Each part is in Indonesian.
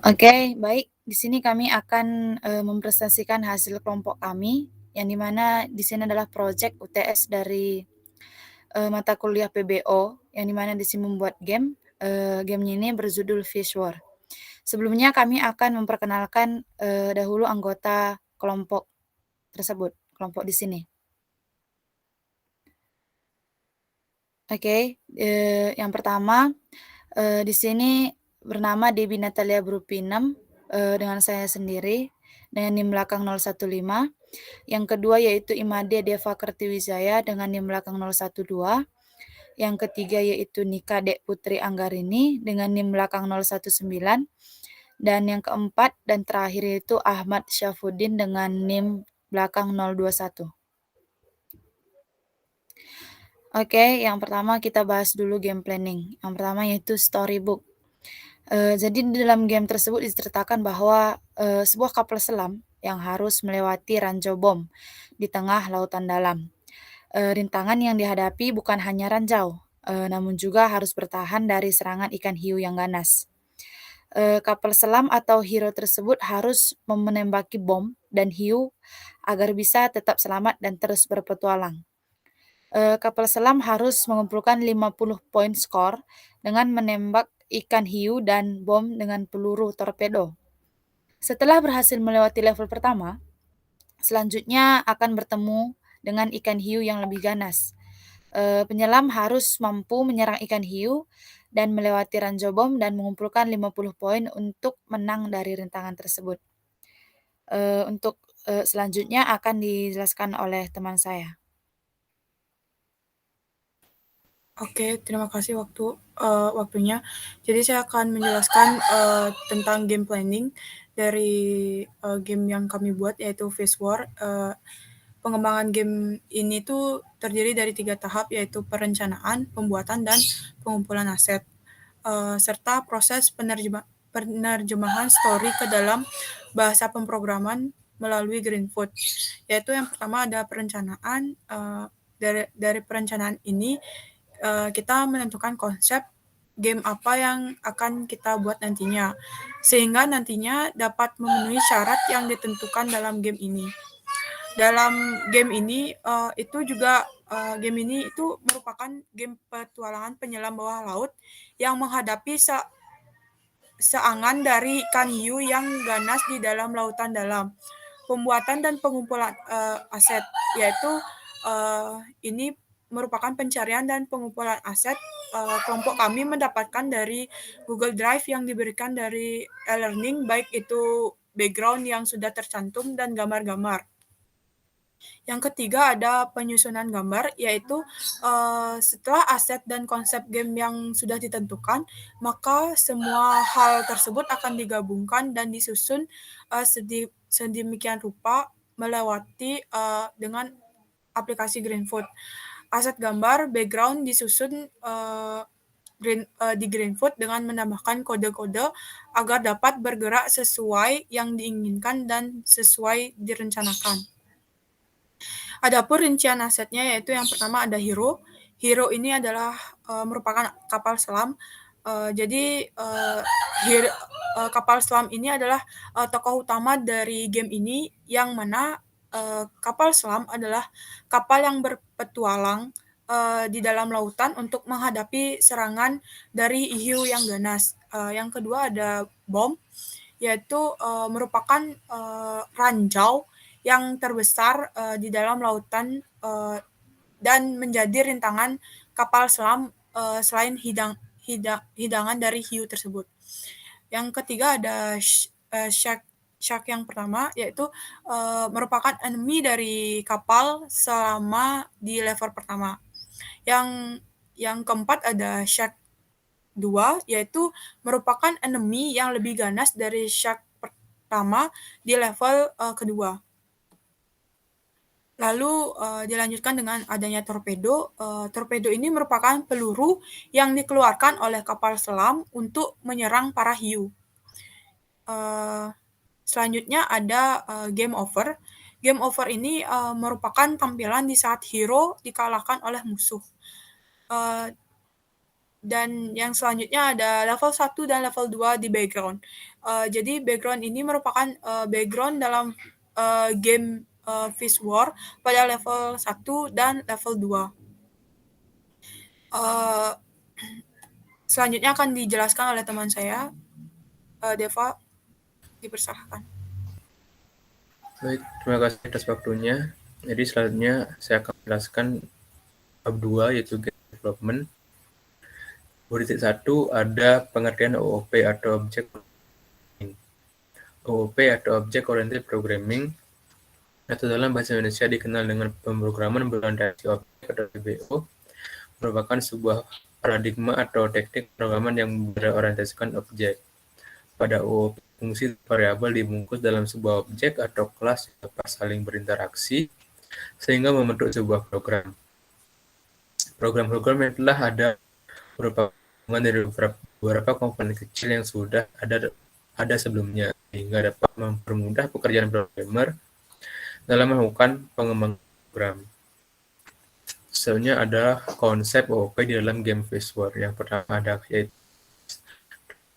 Oke, baik. Di sini kami akan, mempresentasikan hasil kelompok kami, yang di mana di sini adalah project UTS dari, mata kuliah PBO, yang di mana di sini membuat game, gamenya ini berjudul Fish War. Sebelumnya kami akan memperkenalkan, dahulu anggota kelompok tersebut, kelompok di sini. Oke, yang pertama, di sini bernama Debbie Natalia Brupinem, dengan saya sendiri, dengan NIM belakang 015. Yang kedua yaitu Imade Deva Kertiwijaya dengan NIM belakang 012. Yang ketiga yaitu Nika Dek Putri Anggarini dengan NIM belakang 019. Dan yang keempat dan terakhir yaitu Ahmad Syafuddin dengan NIM belakang 021. Oke, yang pertama kita bahas dulu game planning. Yang pertama yaitu storybook. Jadi di dalam game tersebut diceritakan bahwa, sebuah kapal selam yang harus melewati ranjau bom di tengah lautan dalam. Rintangan yang dihadapi bukan hanya ranjau, namun juga harus bertahan dari serangan ikan hiu yang ganas. Kapal selam atau hero tersebut harus menembaki bom dan hiu agar bisa tetap selamat dan terus berpetualang. Kapal selam harus mengumpulkan 50 poin skor dengan menembak ikan hiu dan bom dengan peluru torpedo. Setelah berhasil melewati level pertama, selanjutnya akan bertemu dengan ikan hiu yang lebih ganas. Penyelam harus mampu menyerang ikan hiu dan melewati ranjau bom dan mengumpulkan 50 poin untuk menang dari rintangan tersebut. Untuk selanjutnya akan dijelaskan oleh teman saya. Oke, terima kasih waktunya. Jadi saya akan menjelaskan tentang game planning dari game yang kami buat yaitu Face War. Pengembangan game ini tuh terdiri dari 3 tahap yaitu perencanaan, pembuatan, dan pengumpulan aset. Serta proses penerjemahan story ke dalam bahasa pemrograman melalui Greenfoot. Yaitu yang pertama ada perencanaan. Dari perencanaan ini kita menentukan konsep game apa yang akan kita buat nantinya, sehingga nantinya dapat memenuhi syarat yang ditentukan dalam game ini. Dalam game ini game ini itu merupakan game petualangan penyelam bawah laut yang menghadapi seangan dari ikan hiu yang ganas di dalam lautan dalam. Pembuatan dan pengumpulan aset, yaitu ini merupakan pencarian dan pengumpulan aset. Kelompok kami mendapatkan dari Google Drive yang diberikan dari e-learning, baik itu background yang sudah tercantum dan gambar-gambar. Yang ketiga ada penyusunan gambar, yaitu setelah aset dan konsep game yang sudah ditentukan, maka semua hal tersebut akan digabungkan dan disusun sedemikian rupa melewati dengan aplikasi Greenfoot. Aset gambar background disusun di Greenfoot dengan menambahkan kode-kode agar dapat bergerak sesuai yang diinginkan dan sesuai direncanakan. Adapun rincian asetnya yaitu yang pertama ada hero. Hero ini adalah merupakan kapal selam. Jadi kapal selam ini adalah tokoh utama dari game ini, yang mana kapal selam adalah kapal yang berpetualang di dalam lautan untuk menghadapi serangan dari hiu yang ganas. Yang kedua ada bom, yaitu merupakan ranjau yang terbesar di dalam lautan dan menjadi rintangan kapal selam selain hidangan dari hiu tersebut. Yang ketiga ada shark yang pertama, yaitu merupakan enemy dari kapal selama di level pertama. Yang keempat ada shark 2, yaitu merupakan enemy yang lebih ganas dari shark pertama di level kedua. Lalu dilanjutkan dengan adanya torpedo. Torpedo ini merupakan peluru yang dikeluarkan oleh kapal selam untuk menyerang para hiu. Selanjutnya ada game over. Game over ini merupakan tampilan di saat hero dikalahkan oleh musuh. Dan yang selanjutnya ada level 1 dan level 2 di background. Jadi background ini merupakan, background dalam, game, Fish War pada level 1 dan level 2. Eee, Selanjutnya akan dijelaskan oleh teman saya, Deva, dipersilahkan. Baik, terima kasih atas waktunya. Jadi selanjutnya saya akan menjelaskan bab 2 yaitu game development. Titik 1 ada pengertian OOP atau Object Programming. OOP atau Object Oriented Programming atau dalam bahasa Indonesia dikenal dengan pemrograman berorientasi objek atau PBO merupakan sebuah paradigma atau teknik pemrograman yang berorientasikan objek. Pada OOP, fungsi variabel dibungkus dalam sebuah objek atau kelas yang dapat saling berinteraksi sehingga membentuk sebuah program. Program-program yang telah ada berupa gabungan dari beberapa komponen kecil yang sudah ada sebelumnya, sehingga dapat mempermudah pekerjaan programmer dalam melakukan pengembangan program. Selanjutnya ada konsep OOP di dalam game Fish War. Yang pertama ada yaitu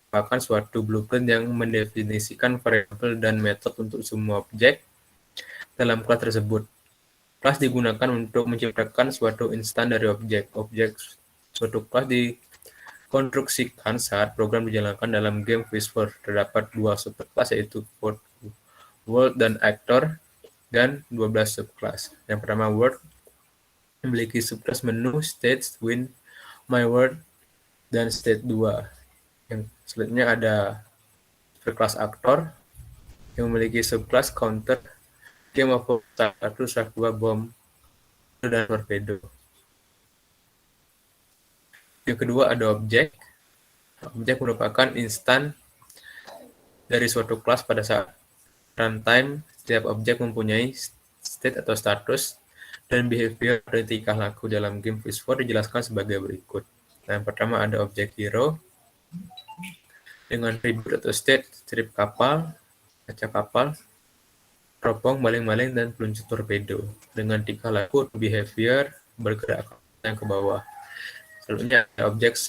merupakan suatu blueprint yang mendefinisikan variabel dan metode untuk semua objek dalam kelas tersebut. Kelas digunakan untuk menciptakan suatu instan dari objek. Objek suatu kelas dikonstruksikan saat program dijalankan dalam game Fish War. Terdapat 2 subclass yaitu World dan Actor dan 12 subclass. Yang pertama World memiliki subclass menu, stage, win, my world, dan state 2. Yang selanjutnya ada subclass Actor yang memiliki subclass counter, game of 1, 2, bom, dan torpedo. Yang kedua ada objek. Objek merupakan instan dari suatu kelas pada saat runtime. Setiap objek mempunyai state atau status dan behavior dari tingkah laku dalam game Fish War dijelaskan sebagai berikut. Yang pertama ada objek hero dengan tribute atau state, strip kapal, kaca kapal, teropong, maling-maling, dan peluncur torpedo dengan tingkah laku atau behavior bergerak yang ke bawah. Selanjutnya ada objek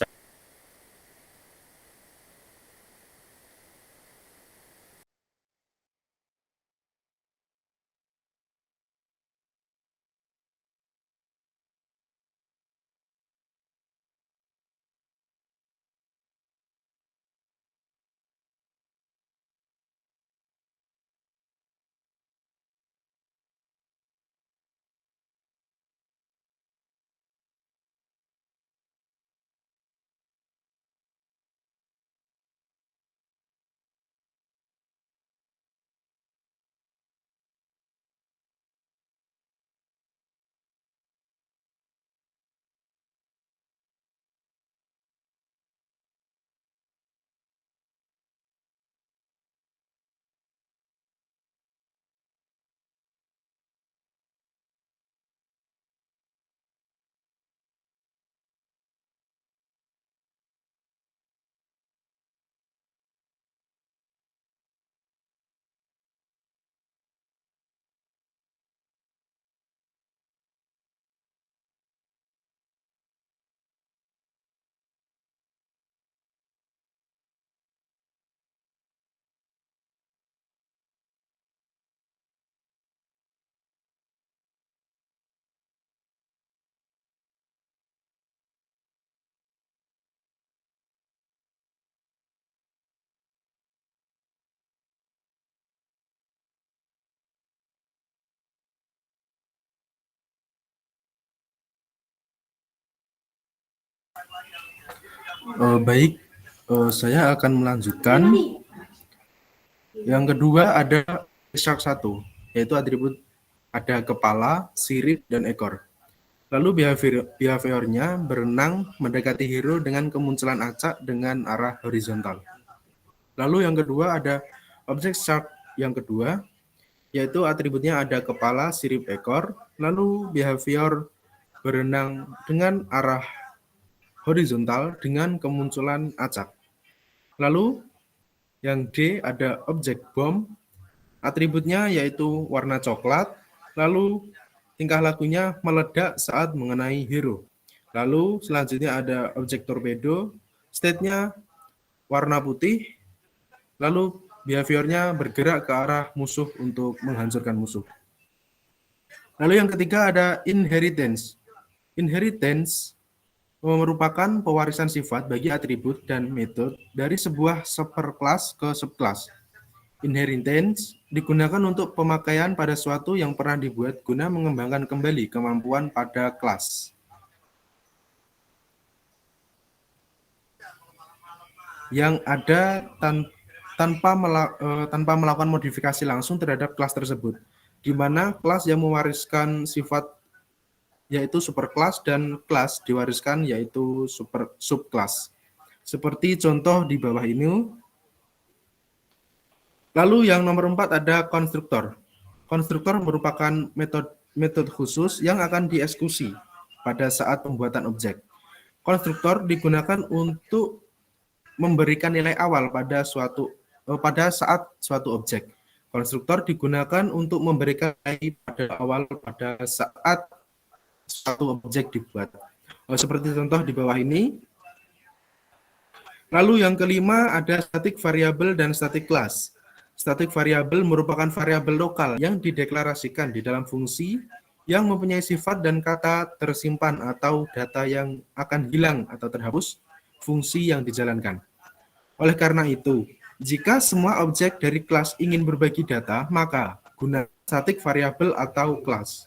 Baik, saya akan melanjutkan. Yang kedua ada shark 1, yaitu atribut ada kepala, sirip, dan ekor. Lalu behaviornya berenang mendekati hero dengan kemunculan acak dengan arah horizontal. Lalu yang kedua ada objek shark yang kedua, yaitu atributnya ada kepala, sirip, ekor. Lalu behavior berenang dengan arah horizontal dengan kemunculan acak. Lalu yang D ada objek bom, atributnya yaitu warna coklat, lalu tingkah lakunya meledak saat mengenai hero. Lalu selanjutnya ada objek torpedo, state-nya warna putih, lalu behavior-nya bergerak ke arah musuh untuk menghancurkan musuh. Lalu yang ketiga ada inheritance. Inheritance merupakan pewarisan sifat bagi atribut dan metode dari sebuah superclass ke subclass. Inheritance digunakan untuk pemakaian pada suatu yang pernah dibuat guna mengembangkan kembali kemampuan pada kelas. Yang ada tanpa melakukan modifikasi langsung terhadap kelas tersebut, di mana kelas yang mewariskan sifat yaitu superclass dan kelas diwariskan yaitu subclass. Seperti contoh di bawah ini. Lalu yang nomor 4 ada konstruktor. Konstruktor merupakan metode khusus yang akan dieksekusi pada saat pembuatan objek. Konstruktor digunakan untuk memberikan nilai awal pada saat suatu objek. Konstruktor digunakan untuk memberikan nilai pada awal pada saat suatu objek dibuat. Seperti contoh di bawah ini. Lalu yang kelima ada static variable dan static class. Static variable merupakan variabel lokal yang dideklarasikan di dalam fungsi yang mempunyai sifat dan kata tersimpan atau data yang akan hilang atau terhapus fungsi yang dijalankan. Oleh karena itu, jika semua objek dari kelas ingin berbagi data, maka gunakan static variable atau kelas.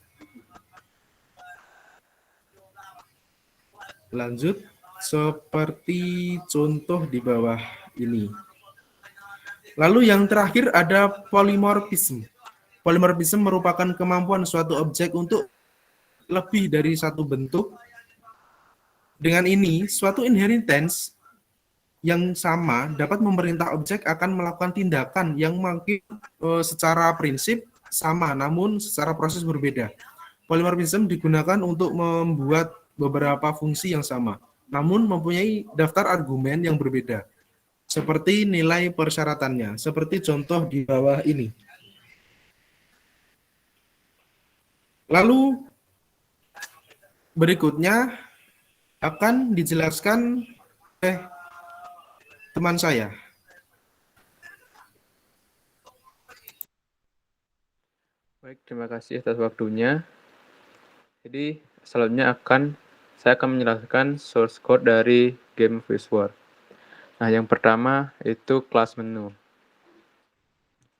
Lanjut, seperti contoh di bawah ini. Lalu yang terakhir ada polymorphism. Polymorphism merupakan kemampuan suatu objek untuk lebih dari satu bentuk. Dengan ini, suatu inheritance yang sama dapat memerintah objek akan melakukan tindakan yang mungkin secara prinsip sama, namun secara proses berbeda. Polymorphism digunakan untuk membuat beberapa fungsi yang sama, namun mempunyai daftar argumen yang berbeda, seperti nilai persyaratannya, seperti contoh di bawah ini. Lalu berikutnya akan dijelaskan oleh teman saya. Baik, terima kasih atas waktunya. Jadi, selanjutnya saya akan menjelaskan source code dari game Wishward. Nah, yang pertama itu kelas menu.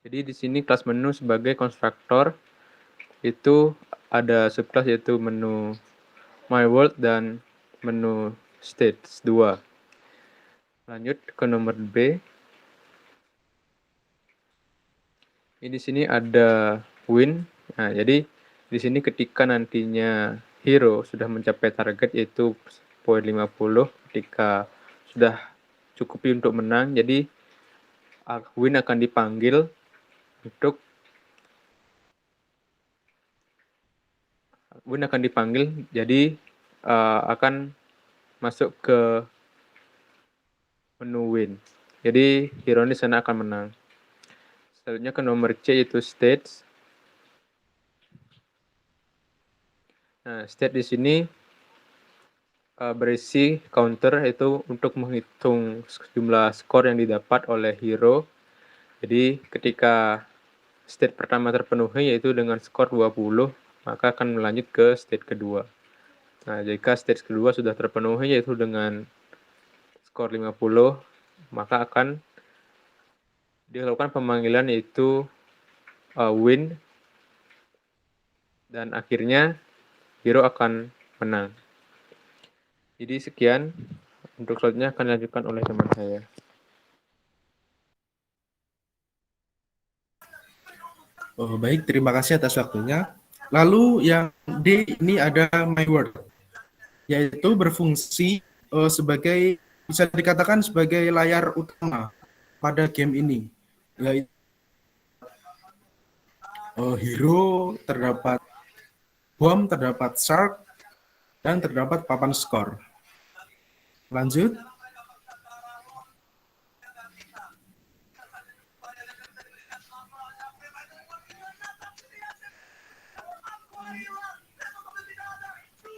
Jadi di sini kelas menu sebagai konstruktor itu ada subclass yaitu menu My World dan menu Stage 2. Lanjut ke nomor B. Ini di sini ada win. Nah, jadi di sini ketika nantinya hero sudah mencapai target yaitu poin 50, ketika sudah cukupi untuk menang, jadi win akan dipanggil jadi akan masuk ke menu win. Jadi hero di sana akan menang. Selanjutnya ke nomor C yaitu stage. Nah, state di sini berisi counter itu untuk menghitung jumlah skor yang didapat oleh hero. Jadi ketika state pertama terpenuhi yaitu dengan skor 20, maka akan melanjut ke state kedua. Nah, jika state kedua sudah terpenuhi yaitu dengan skor 50, maka akan dilakukan pemanggilan yaitu win, dan akhirnya hero akan menang. Jadi sekian, untuk selanjutnya akan dilanjutkan oleh teman saya. Baik, terima kasih atas waktunya. Lalu yang D ini ada My World, yaitu berfungsi sebagai, bisa dikatakan sebagai layar utama pada game ini. Yaitu hero, terdapat bom, terdapat shark, dan terdapat papan skor. Lanjut.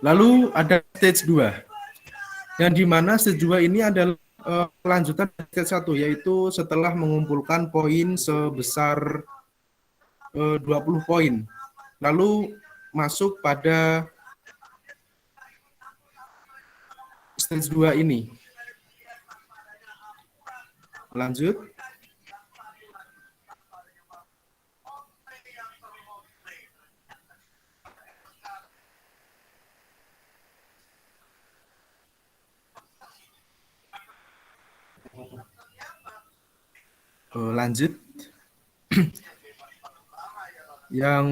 Lalu ada stage 2, yang dimana stage 2 ini adalah kelanjutan stage 1, yaitu setelah mengumpulkan poin sebesar 20 poin. Lalu masuk pada stage 2 ini. Lanjut. Lanjut. Yang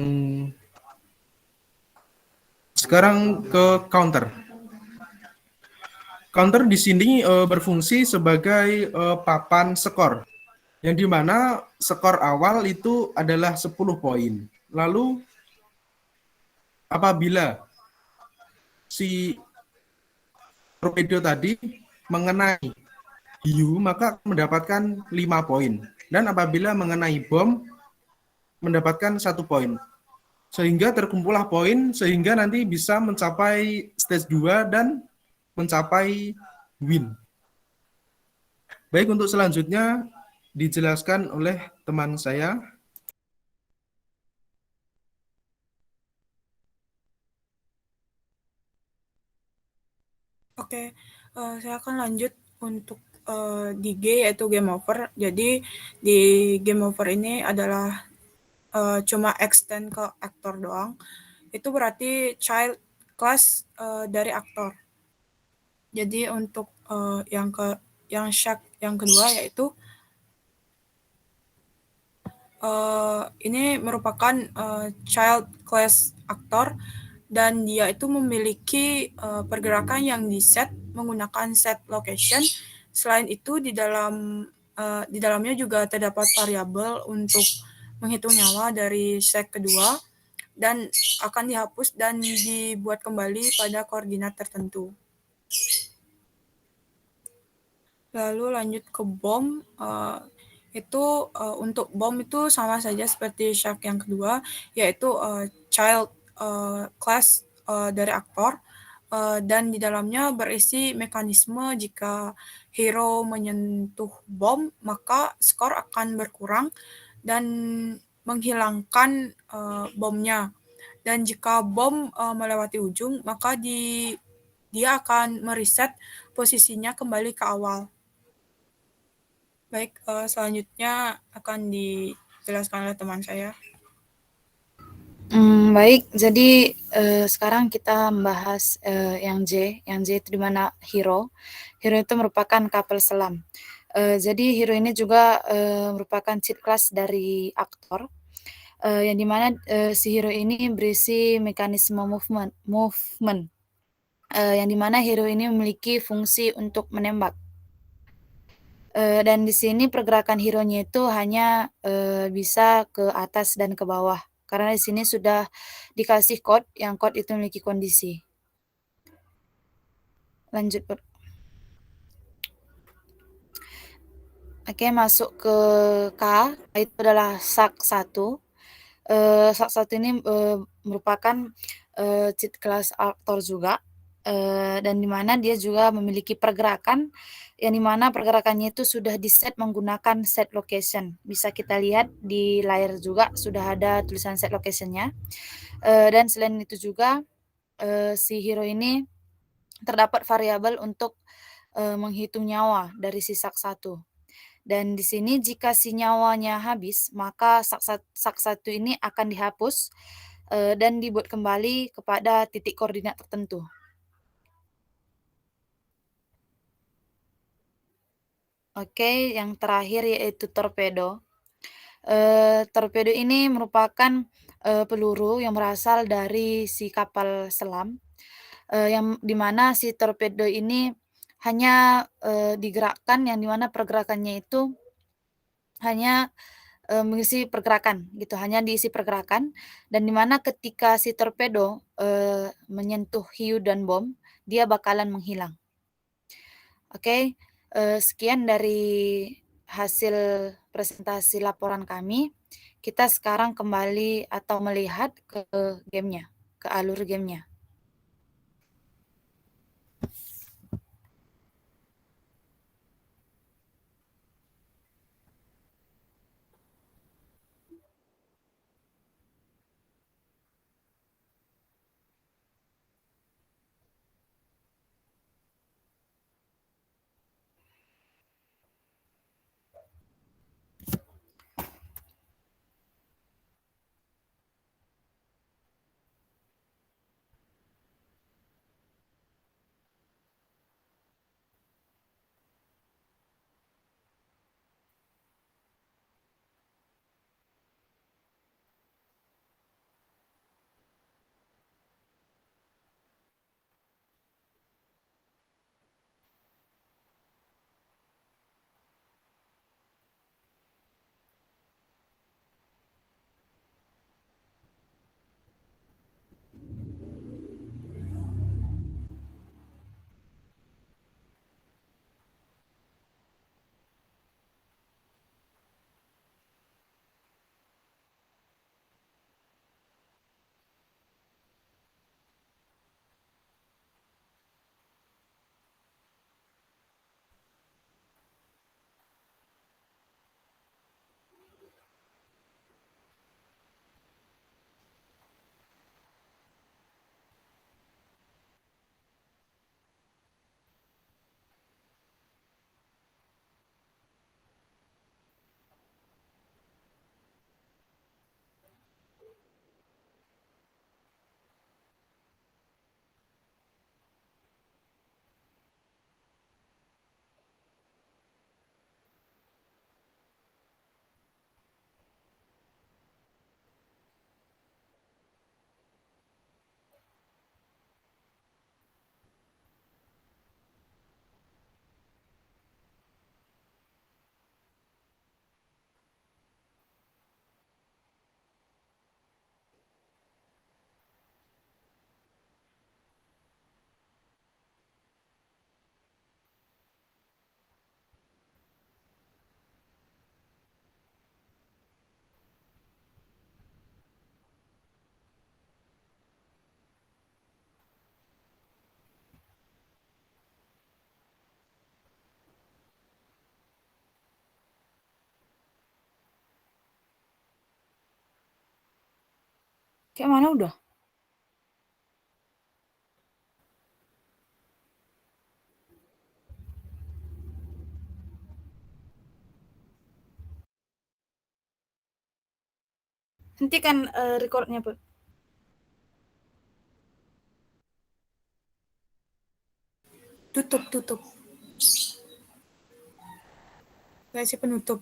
sekarang ke counter. Counter di sini berfungsi sebagai papan skor, yang dimana skor awal itu adalah 10 poin. Lalu apabila si torpedo tadi mengenai hiu, maka mendapatkan 5 poin. Dan apabila mengenai bom, mendapatkan 1 poin. Sehingga terkumpullah poin, sehingga nanti bisa mencapai stage 2 dan mencapai win. Baik, untuk selanjutnya dijelaskan oleh teman saya. Oke, saya akan lanjut untuk di G, yaitu game over. Jadi di game over ini adalah cuma extend ke aktor doang. Itu berarti child class dari aktor. Jadi untuk yang shark yang kedua, yaitu ini merupakan child class aktor, dan dia itu memiliki pergerakan yang di-set menggunakan set location. Selain itu di dalamnya juga terdapat variabel untuk menghitung nyawa dari set kedua, dan akan dihapus dan dibuat kembali pada koordinat tertentu. Lalu lanjut ke bom. Untuk bom itu sama saja seperti shark yang kedua, yaitu child class dari aktor, dan di dalamnya berisi mekanisme jika hero menyentuh bom, maka skor akan berkurang dan menghilangkan bomnya. Dan jika bom melewati ujung, maka dia akan mereset posisinya kembali ke awal. Baik, selanjutnya akan dijelaskan oleh teman saya. Baik, jadi sekarang kita membahas yang J itu di mana hero. Hero itu merupakan kapal selam. Jadi hero ini juga merupakan cheat class dari aktor, yang dimana si hero ini berisi mekanisme movement, yang dimana hero ini memiliki fungsi untuk menembak. Dan di sini pergerakan hero-nya itu hanya bisa ke atas dan ke bawah, karena di sini sudah dikasih code, yang code itu memiliki kondisi. Lanjut. Oke, masuk ke K, itu adalah SAK 1. SAK 1 ini merupakan cheat class aktor juga, dan di mana dia juga memiliki pergerakan, yang dimana pergerakannya itu sudah di-set menggunakan set location. Bisa kita lihat di layar juga sudah ada tulisan set location-nya. Dan selain itu juga si hero ini terdapat variabel untuk menghitung nyawa dari si sak 1. Dan di sini jika si nyawanya habis, maka sak 1 ini akan dihapus dan dibuat kembali kepada titik koordinat tertentu. Oke, yang terakhir yaitu torpedo. Torpedo ini merupakan peluru yang berasal dari si kapal selam, yang dimana si torpedo ini hanya digerakkan, yang dimana pergerakannya itu hanya mengisi pergerakan gitu, hanya diisi pergerakan, dan dimana ketika si torpedo menyentuh hiu dan bom, dia bakalan menghilang. Oke, sekian dari hasil presentasi laporan kami. Kita sekarang kembali atau melihat ke gamenya, ke alur gamenya. Kayak mana udah? Hentikan recordnya, Pak. Tutup. Kasih penutup.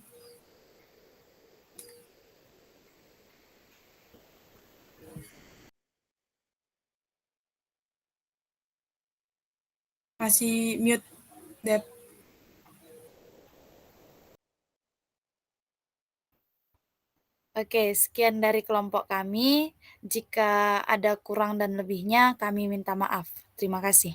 Masih mute, Dep. Oke, sekian dari kelompok kami. Jika ada kurang dan lebihnya, kami minta maaf. Terima kasih.